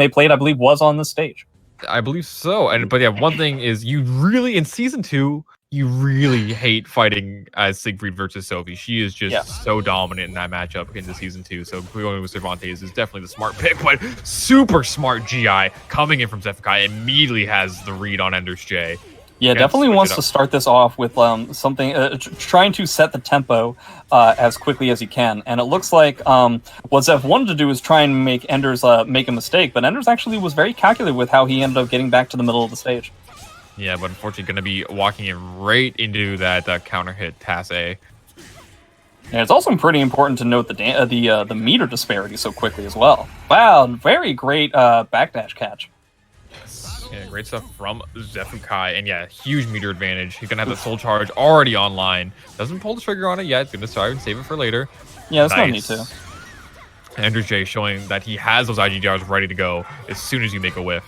they played, I believe, was on this stage. I believe so. But yeah, one thing is you really in season 2 you really hate fighting as Siegfried versus Sophie. She is just so dominant in that matchup into season 2. So going with Cervantes is definitely the smart pick, but super smart GI coming in from Xephukai immediately has the read on Ender's J. Yeah, definitely wants to start this off with something, trying to set the tempo as quickly as he can. And it looks like what Zeph wanted to do is try and make Enders make a mistake, but Enders actually was very calculated with how he ended up getting back to the middle of the stage. Yeah, but unfortunately going to be walking in right into that counter hit TAS A. And it's also pretty important to note the meter disparity so quickly as well. Wow, very great backdash catch. Yeah, great stuff from Xephukai. And yeah, huge meter advantage. He's going to have the soul charge already online. Doesn't pull the trigger on it yet. Going to try and save it for later. Yeah, there's no need to. Ender's J showing that he has those IGDRs ready to go as soon as you make a whiff.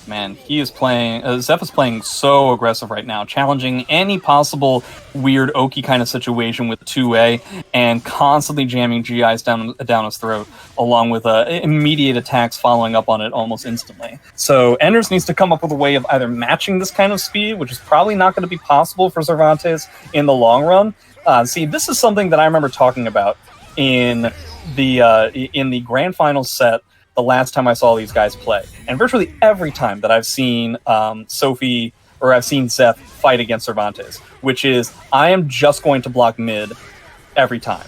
Man, he is playing... Zeph is playing so aggressive right now, challenging any possible weird Oki kind of situation with 2A and constantly jamming GIs down his throat, along with immediate attacks following up on it almost instantly. So Enders needs to come up with a way of either matching this kind of speed, which is probably not going to be possible for Cervantes in the long run. See, this is something that I remember talking about in the grand final set the last time I saw these guys play. And virtually every time that I've seen Sophie or I've seen Zeph fight against Cervantes, which is I am just going to block mid every time.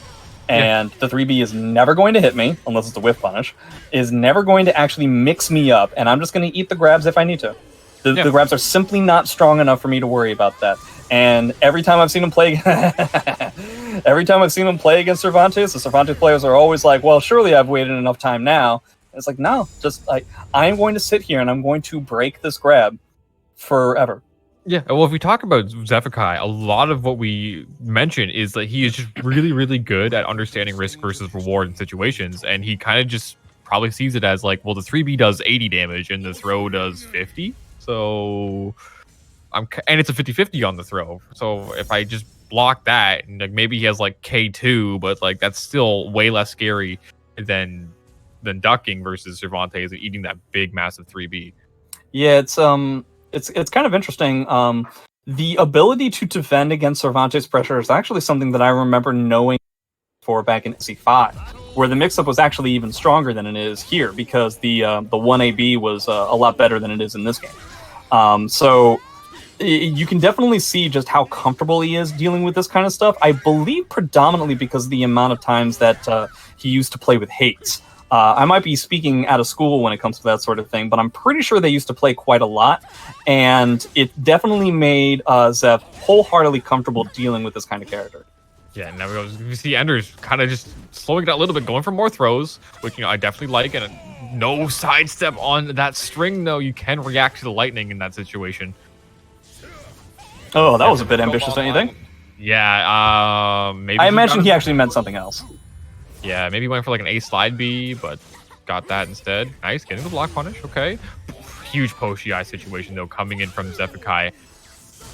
And the 3B is never going to hit me, unless it's a whiff punish, is never going to actually mix me up, and I'm just going to eat the grabs if I need to. The grabs are simply not strong enough for me to worry about that. And every time I've seen him play against Cervantes, the Cervantes players are always like, well, surely I've waited enough time now. It's like, no, just like I'm going to sit here and I'm going to break this grab forever. Yeah, well, if we talk about Xephukai, a lot of what we mentioned is that he is just really, really good at understanding risk versus reward in situations, and he kind of just probably sees it as like, well, the 3B does 80 damage and the throw does 50, so and it's a 50-50 on the throw. So if I just block that, and like maybe he has like K2, but like that's still way less scary than ducking versus Cervantes and eating that big massive 3B. Yeah, it's kind of interesting. The ability to defend against Cervantes pressure is actually something that I remember knowing for back in SC5, where the mix-up was actually even stronger than it is here because the 1AB was a lot better than it is in this game. So you can definitely see just how comfortable he is dealing with this kind of stuff. I believe predominantly because of the amount of times that he used to play with Hates. I might be speaking out of school when it comes to that sort of thing, but I'm pretty sure they used to play quite a lot, and it definitely made Zeph wholeheartedly comfortable dealing with this kind of character. Yeah, now we see Enders kind of just slowing it down a little bit, going for more throws, which I definitely like, and no sidestep on that string, though. You can react to the lightning in that situation. Oh, that was a bit ambitious, don't you think? Yeah, maybe. I imagine he actually meant something else. Yeah, maybe went for like an A slide B, but got that instead. Nice, getting the block punish, okay. Huge post GI situation, though, coming in from Xephukai.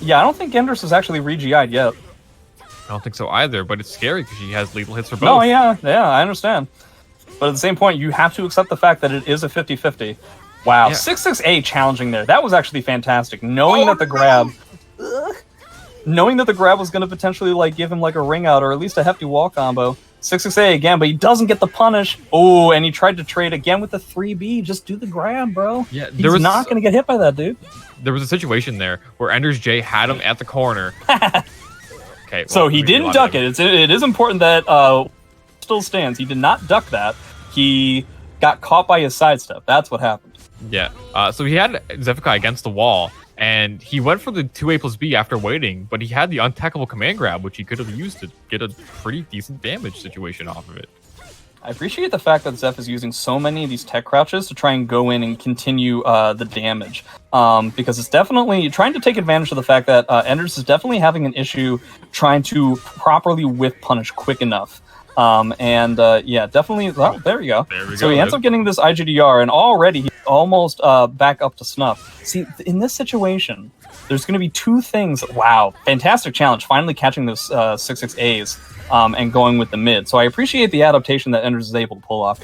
Yeah, I don't think Enders is actually re-GI'd yet. I don't think so either, but it's scary because she has lethal hits for both. No, yeah, I understand. But at the same point, you have to accept the fact that it is a 50-50. Wow, 6-6-8 challenging there. That was actually fantastic. Knowing that the grab was going to potentially like give him like a ring out or at least a hefty wall combo. 6-6-8 again, but he doesn't get the punish. Oh, and he tried to trade again with the 3B. Just do the grab, bro. Yeah, he's not going to get hit by that, dude. There was a situation there where Ender's J had him at the corner. Okay, so he didn't duck it. It is important that still stands. He did not duck that. He got caught by his sidestep. That's what happened. Yeah. So he had Xephukai against the wall, and he went for the 2A plus B after waiting, but he had the untackable command grab, which he could have used to get a pretty decent damage situation off of it. I appreciate the fact that Zeph is using so many of these tech crouches to try and go in and continue the damage. Because it's definitely trying to take advantage of the fact that Enders is definitely having an issue trying to properly whiff punish quick enough. Yeah, definitely. Oh, there we go. So he ends up getting this IGDR, and already he's almost back up to snuff. See, in this situation, there's going to be two things. Wow, fantastic challenge. Finally catching those 6-6-As and going with the mid. So I appreciate the adaptation that Enders is able to pull off.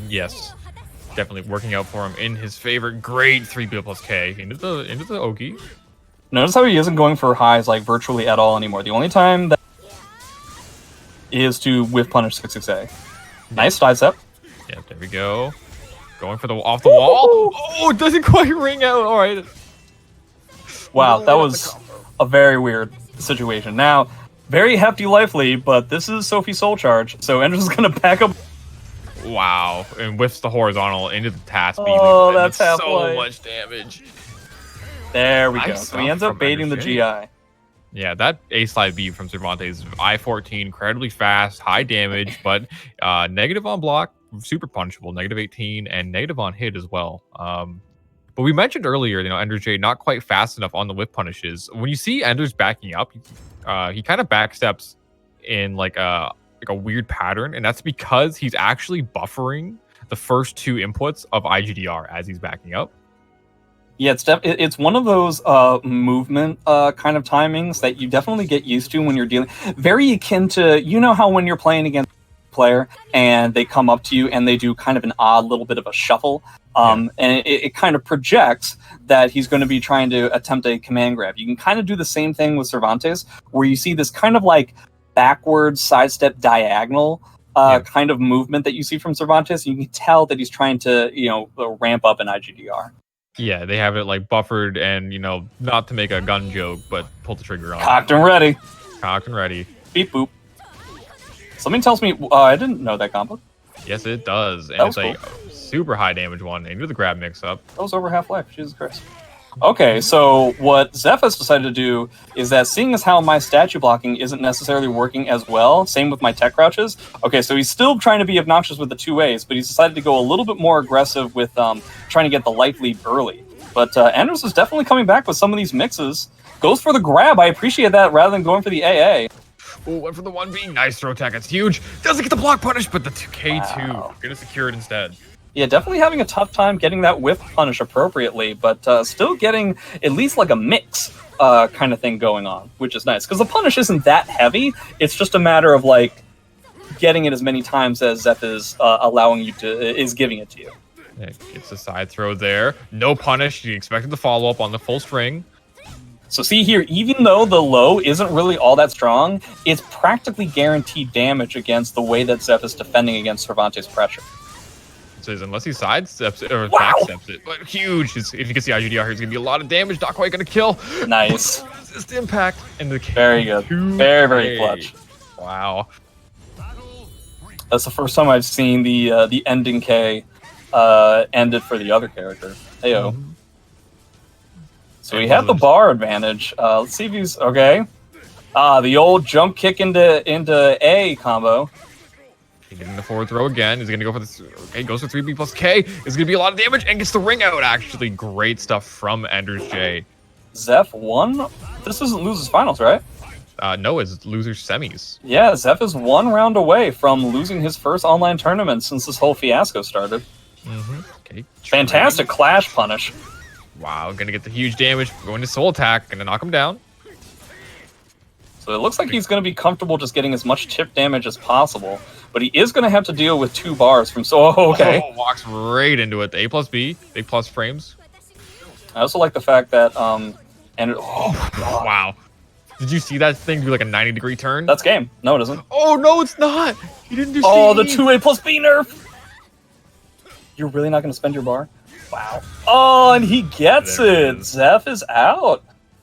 Yes. definitely working out for him in his favorite. Great 3B plus K into the Oki. Notice how he isn't going for highs like virtually at all anymore. The only time that is to whiff punish 6-6A. Nice side step. Yeah, there we go. Going for the off the wall. Oh, it doesn't quite ring out. All right. Wow, that was a very weird situation. Now, very hefty life lead, but this is Sophie's soul charge, so Ender's is gonna back up. Wow, and whiffs the horizontal into the task beam. Oh, that's half so life. much damage. There we go. Nice So he ends up from baiting the Ender's GI. Yeah, that A-slide B from Cervantes, I-14, incredibly fast, high damage, but negative on block, super punishable, -18, and negative on hit as well. But we mentioned earlier, Ender J not quite fast enough on the whip punishes. When you see Ender's backing up, he kind of backsteps in like a weird pattern, and that's because he's actually buffering the first two inputs of IGDR as he's backing up. Yeah, it's one of those movement kind of timings that you definitely get used to when you're dealing. Very akin to, how when you're playing against a player and they come up to you and they do kind of an odd little bit of a shuffle, and it kind of projects that he's going to be trying to attempt a command grab. You can kind of do the same thing with Cervantes, where you see this kind of like backwards sidestep diagonal kind of movement that you see from Cervantes. You can tell that he's trying to, ramp up an IGDR. Yeah, they have it like buffered and, not to make a gun joke, but pull the trigger on. Cocked and ready. Cocked and ready. Beep boop. Something tells me, I didn't know that combo. Yes, it does. And it's cool. a super high damage one into the grab mix up. That was over half-life, Jesus Christ. Okay, so what Xephus decided to do is that seeing as how my statue blocking isn't necessarily working as well, same with my tech crouches. Okay, so he's still trying to be obnoxious with the 2As, but he's decided to go a little bit more aggressive with trying to get the life lead early. But Anders is definitely coming back with some of these mixes. Goes for the grab, I appreciate that, rather than going for the AA. Oh, went for the 1B. Nice throw attack. It's huge. Doesn't get the block punish, but the 2K2. Wow. Gonna secure it instead. Yeah, definitely having a tough time getting that whiff punish appropriately, but still getting at least like a mix kind of thing going on, which is nice. Because the punish isn't that heavy. It's just a matter of like getting it as many times as Zeph is giving it to you. Yeah, gets a side throw there. No punish. You expected the follow up on the full string. So see here, even though the low isn't really all that strong, it's practically guaranteed damage against the way that Zeph is defending against Cervantes' pressure. Says unless he sidesteps it or Wow. backsteps it, but huge. If you can see IGDR here, it's gonna be a lot of damage. Not quite gonna kill. Nice. Resist impact and the Very good. Very, very clutch. Wow. That's the first time I've seen the ending K ended for the other character. Heyo. Mm-hmm. So we have the bar advantage. Let's see if he's okay. The old jump kick into A combo. Getting the forward throw again. He's gonna go for this. Okay, goes for 3B plus K. It's gonna be a lot of damage and gets the ring out. Actually, great stuff from Ender's J. Zeph won. This isn't losers finals, right? No, it's losers semis. Yeah, Zeph is 1 round away from losing his first online tournament since this whole fiasco started. Mm-hmm. Okay. Fantastic clash punish. Wow, gonna get the huge damage. Going to soul attack. Gonna knock him down. So it looks like he's going to be comfortable just getting as much chip damage as possible. But he is going to have to deal with 2 bars from... okay. Oh, walks right into it. The A plus B. A plus frames. I also like the fact that... Wow. Did you see that thing do like a 90-degree turn? That's game. No, it isn't. Oh, no, it's not. He didn't do Oh, C. the 2A plus B nerf! You're really not going to spend your bar? Wow. Oh, and he gets There it it. is. Zeph is out.